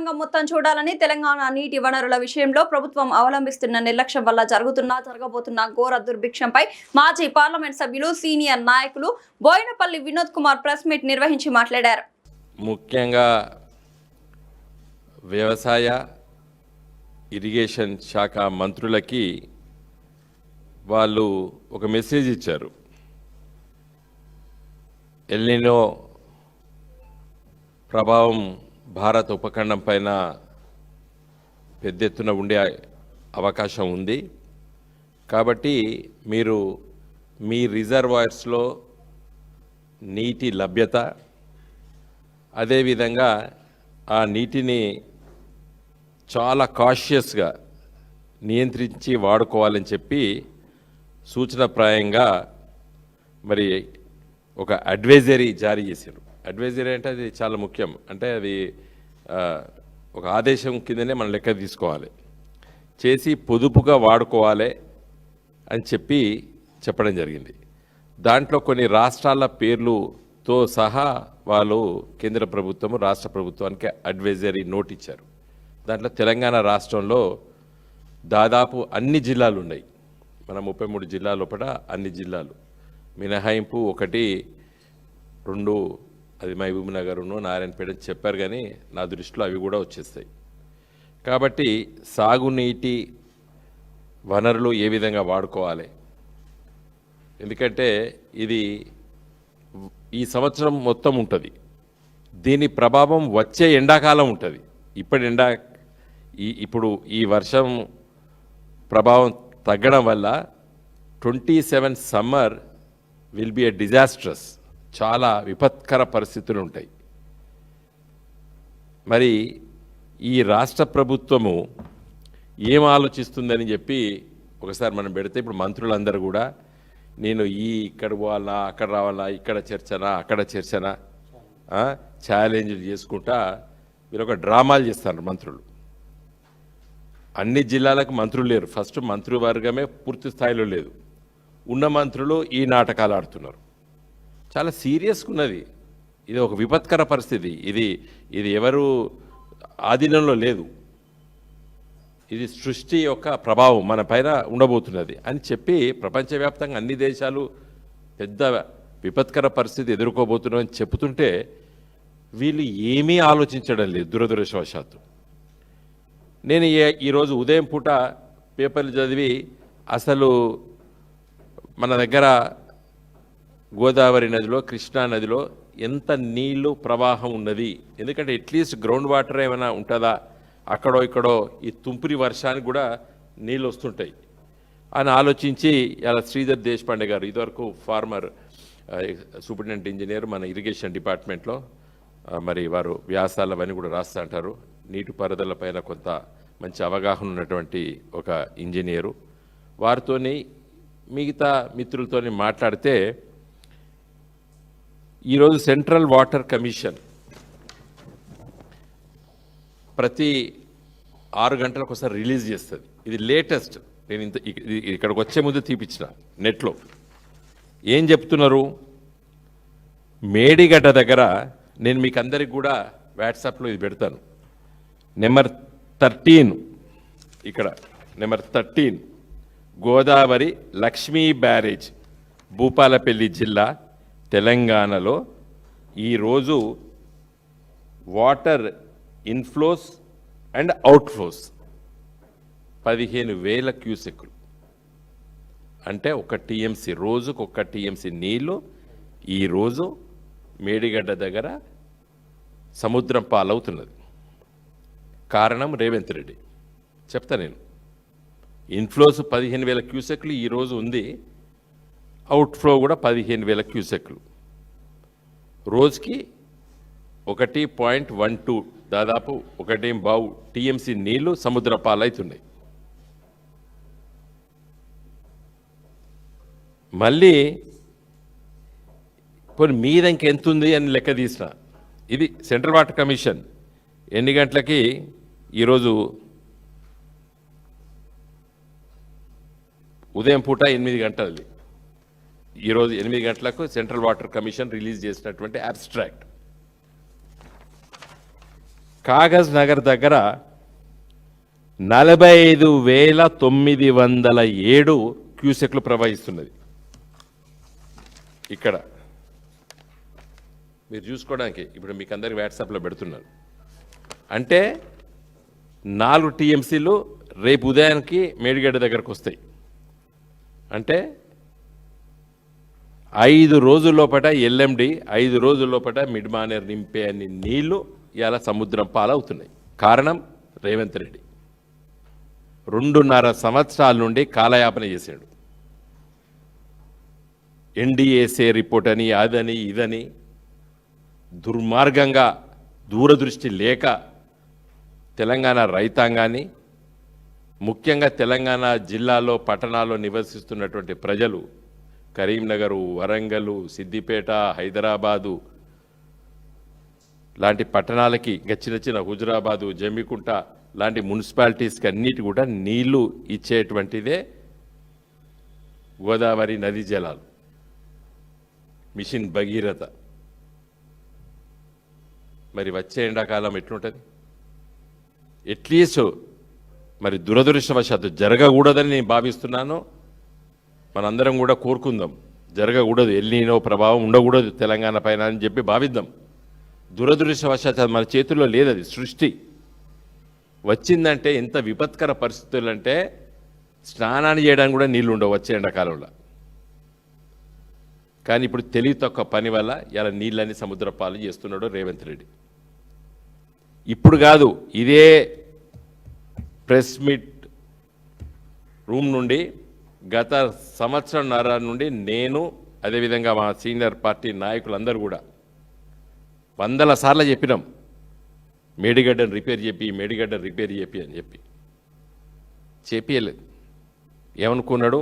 రైతాంగం మొత్తం చూడాలని తెలంగాణ నీటి వనరుల విషయంలో ప్రభుత్వం అవలంబిస్తున్న నిర్లక్ష్యం వల్ల జరగబోతున్న ఘోర దుర్భిక్షంపై మాజీ పార్లమెంట్ సభ్యులు సీనియర్ నాయకులు బోయినపల్లి వినోద్ కుమార్ ప్రెస్ మీట్ నిర్వహించి మాట్లాడారు. ముఖ్యంగా వ్యవసాయ ఇరిగేషన్ శాఖ మంత్రులకి వాళ్ళు ఒక మెసేజ్ ఇచ్చారు. ఎల్నినో ప్రభావం భారత ఉపఖండం పైన పెద్ద ఎత్తున ఉండే అవకాశం ఉంది. కాబట్టి మీరు మీ రిజర్వాయర్స్లో నీటి లభ్యత, అదేవిధంగా ఆ నీటిని చాలా కాషియస్గా నియంత్రించి వాడుకోవాలని చెప్పి సూచనప్రాయంగా మరి ఒక అడ్వైజరీ జారీ చేశారు. అడ్వైజరీ అంటే అది చాలా ముఖ్యం. అంటే అది ఒక ఆదేశం కిందనే మనం లెక్క తీసుకోవాలి, చేసి పొదుపుగా వాడుకోవాలి అని చెప్పడం జరిగింది. దాంట్లో కొన్ని రాష్ట్రాల పేర్లుతో సహా వాళ్ళు కేంద్ర ప్రభుత్వము రాష్ట్ర ప్రభుత్వానికి అడ్వైజరీ నోట్ ఇచ్చారు. దాంట్లో తెలంగాణ రాష్ట్రంలో దాదాపు అన్ని జిల్లాలు ఉన్నాయి. మన 33 జిల్లాల లోపల అన్ని జిల్లాలు మినహాయింపు 1, 2 అది మహబూబ్ నగర్ను నారాయణపేట చెప్పారు, కానీ నా దృష్టిలో అవి కూడా వచ్చేస్తాయి. కాబట్టి సాగునీటి వనరులు ఏ విధంగా వాడుకోవాలి, ఎందుకంటే ఇది ఈ సంవత్సరం మొత్తం ఉంటుంది, దీని ప్రభావం వచ్చే ఎండాకాలం ఉంటుంది. ఇప్పుడు ఈ వర్షం ప్రభావం తగ్గడం వల్ల 27 summer will be a disastrous, చాలా విపత్కర పరిస్థితులు ఉంటాయి. మరి ఈ రాష్ట్ర ప్రభుత్వము ఏం ఆలోచిస్తుందని చెప్పి ఒకసారి మనం పెడితే, ఇప్పుడు మంత్రులందరూ కూడా నేను ఇక్కడ పోవాలా, అక్కడ రావాలా, ఇక్కడ చర్చనా, అక్కడ చర్చనా ఛాలెంజ్లు చేసుకుంటా మీరు ఒక డ్రామాలు చేస్తారు మంత్రులు. అన్ని జిల్లాలకు మంత్రులు లేరు. ఫస్ట్ మంత్రివర్గమే పూర్తి స్థాయిలో లేదు. ఉన్న మంత్రులు ఈ నాటకాలు ఆడుతున్నారు. చాలా సీరియస్గా ఉన్నది. ఇది ఒక విపత్కర పరిస్థితి. ఇది ఎవరు ఆధీనంలో లేదు. ఇది సృష్టి యొక్క ప్రభావం మన పైన ఉండబోతున్నది అని చెప్పి ప్రపంచవ్యాప్తంగా అన్ని దేశాలు పెద్ద విపత్కర పరిస్థితి ఎదుర్కోబోతున్నామని చెబుతుంటే వీళ్ళు ఏమీ ఆలోచించడం లేదు, దురదృష్టవశాత్తు. నేను ఈరోజు ఉదయం పూట పేపర్లు చదివి అసలు మన దగ్గర గోదావరి నదిలో, కృష్ణా నదిలో ఎంత నీళ్లు ప్రవాహం ఉన్నది, ఎందుకంటే అట్లీస్ట్ గ్రౌండ్ వాటర్ ఏమైనా ఉంటుందా, అక్కడో ఇక్కడో ఈ తుంపిరి వర్షానికి కూడా నీళ్ళు వస్తుంటాయి అని ఆలోచించి ఇలా శ్రీధర్ దేశపాండే గారు, ఇదివరకు ఫార్మర్ సూపరింటెండెంట్ ఇంజనీర్ మన ఇరిగేషన్ డిపార్ట్మెంట్లో, మరి వారు వ్యాసాలు అవన్నీ కూడా రాస్తూ అంటారు. నీటిపారుదల పైన కొంత మంచి అవగాహన ఉన్నటువంటి ఒక ఇంజనీరు. వారితోని మిగతా మిత్రులతోని మాట్లాడితే ఈరోజు సెంట్రల్ వాటర్ కమిషన్ ప్రతి 6 గంటలకు ఒకసారి రిలీజ్ చేస్తుంది. ఇది లేటెస్ట్. నేను ఇక్కడికి వచ్చే ముందు తీపిచ్చిన నెట్లో. ఏం చెప్తున్నారు, మేడిగడ్డ దగ్గర, నేను మీకు అందరికి కూడా వాట్సాప్లో ఇది పెడతాను, నెంబర్ 13, ఇక్కడ నెంబర్ 13 గోదావరి లక్ష్మీ బ్యారేజ్, భూపాలపల్లి జిల్లా, తెలంగాణలో ఈరోజు వాటర్ ఇన్ఫ్లోస్ అండ్ అవుట్ఫ్లోస్ 15,000 క్యూసెక్కులు. అంటే 1 టీఎంసీ, రోజుకు 1 టీఎంసీ నీళ్లు ఈరోజు మేడిగడ్డ దగ్గర సముద్రం పాలవుతున్నది. కారణం రేవంత్ రెడ్డి. చెప్తా నేను, ఇన్ఫ్లోస్ 15,000 క్యూసెక్లు ఈరోజు ఉంది, అవుట్ఫ్లో కూడా 15,000 క్యూసెక్లు. రోజుకి 1.12 దాదాపు 1.5 టీఎంసీ నీళ్లు సముద్ర పాలవుతున్నాయి. మళ్ళీ కొన్ని మీద ఇంకెంత ఉంది అని లెక్క తీసిన. ఇది సెంట్రల్ వాటర్ కమిషన్ ఎన్ని గంటలకి ఈరోజు ఉదయం పూట 8 గంటలది, ఈరోజు 8 గంటలకు సెంట్రల్ వాటర్ కమిషన్ రిలీజ్ చేసినటువంటి అబ్స్ట్రాక్ట్. కాగజ్ నగర్ దగ్గర 45,907 క్యూసెక్లు ప్రవహిస్తున్నది. ఇక్కడ మీరు చూసుకోవడానికి ఇప్పుడు మీకు అందరికి వాట్సాప్లో పెడుతున్నాను. అంటే 4 టీఎంసీలు రేపు ఉదయానికి మేడిగడ్డ దగ్గరకు వస్తాయి. అంటే 5 రోజుల్లోపట ఎల్ఎండి 5 రోజుల్లోపట మిడ్ మానేర్ నింపే అన్ని నీళ్లు ఇలా సముద్రం పాలవుతున్నాయి. కారణం రేవంత్ రెడ్డి 2.5 సంవత్సరాల నుండి కాలయాపన చేశాడు. ఎన్డీఏసే రిపోర్ట్ అని అదని ఇదని దుర్మార్గంగా దూరదృష్టి లేక తెలంగాణ రైతాంగాన్ని, ముఖ్యంగా తెలంగాణ జిల్లాలో పట్టణాల్లో నివసిస్తున్నటువంటి ప్రజలు కరీంనగరు, వరంగల్, సిద్దిపేట, హైదరాబాదు లాంటి పట్టణాలకి, ఇంకా చిన్న చిన్న హుజురాబాదు, జమ్మికుంట లాంటి మున్సిపాలిటీస్కి అన్నిటి కూడా నీళ్లు ఇచ్చేటువంటిదే గోదావరి నదీ జలాలు, మిషన్ భగీరథ. మరి వచ్చే ఎండాకాలం ఎట్లుంటుంది? ఎట్లీస్ట్ మరి దురదృష్టవశాత్తు జరగకూడదని నేను భావిస్తున్నాను. మనందరం కూడా కోరుకుందాం, జరగకూడదు, ఎల్నినో ప్రభావం ఉండకూడదు తెలంగాణ పైన అని చెప్పి భావిద్దాం. దురదృష్టవశాత్తు మన చేతుల్లో లేదది, సృష్టి వచ్చిందంటే ఎంత విపత్కర పరిస్థితులు అంటే స్నానాన్ని చేయడానికి కూడా నీళ్లు ఉండవు వచ్చే ఎండాకాలంలో. కానీ ఇప్పుడు తెలివి తక్కువ పని వల్ల ఇలా నీళ్ళని సముద్ర పాలు చేస్తున్నాడు రేవంత్ రెడ్డి. ఇప్పుడు కాదు, ఇదే ప్రెస్ మీట్ రూమ్ నుండి గత సంవత్సరంన్నర నుండి నేను, అదేవిధంగా మా సీనియర్ పార్టీ నాయకులందరూ కూడా 100 సార్లు చెప్పినాం, మేడిగడ్డను రిపేర్ చెప్పి, మేడిగడ్డను రిపేర్ చెప్పి అని చెప్పి. చేపియలేదు. ఏమనుకున్నాడు?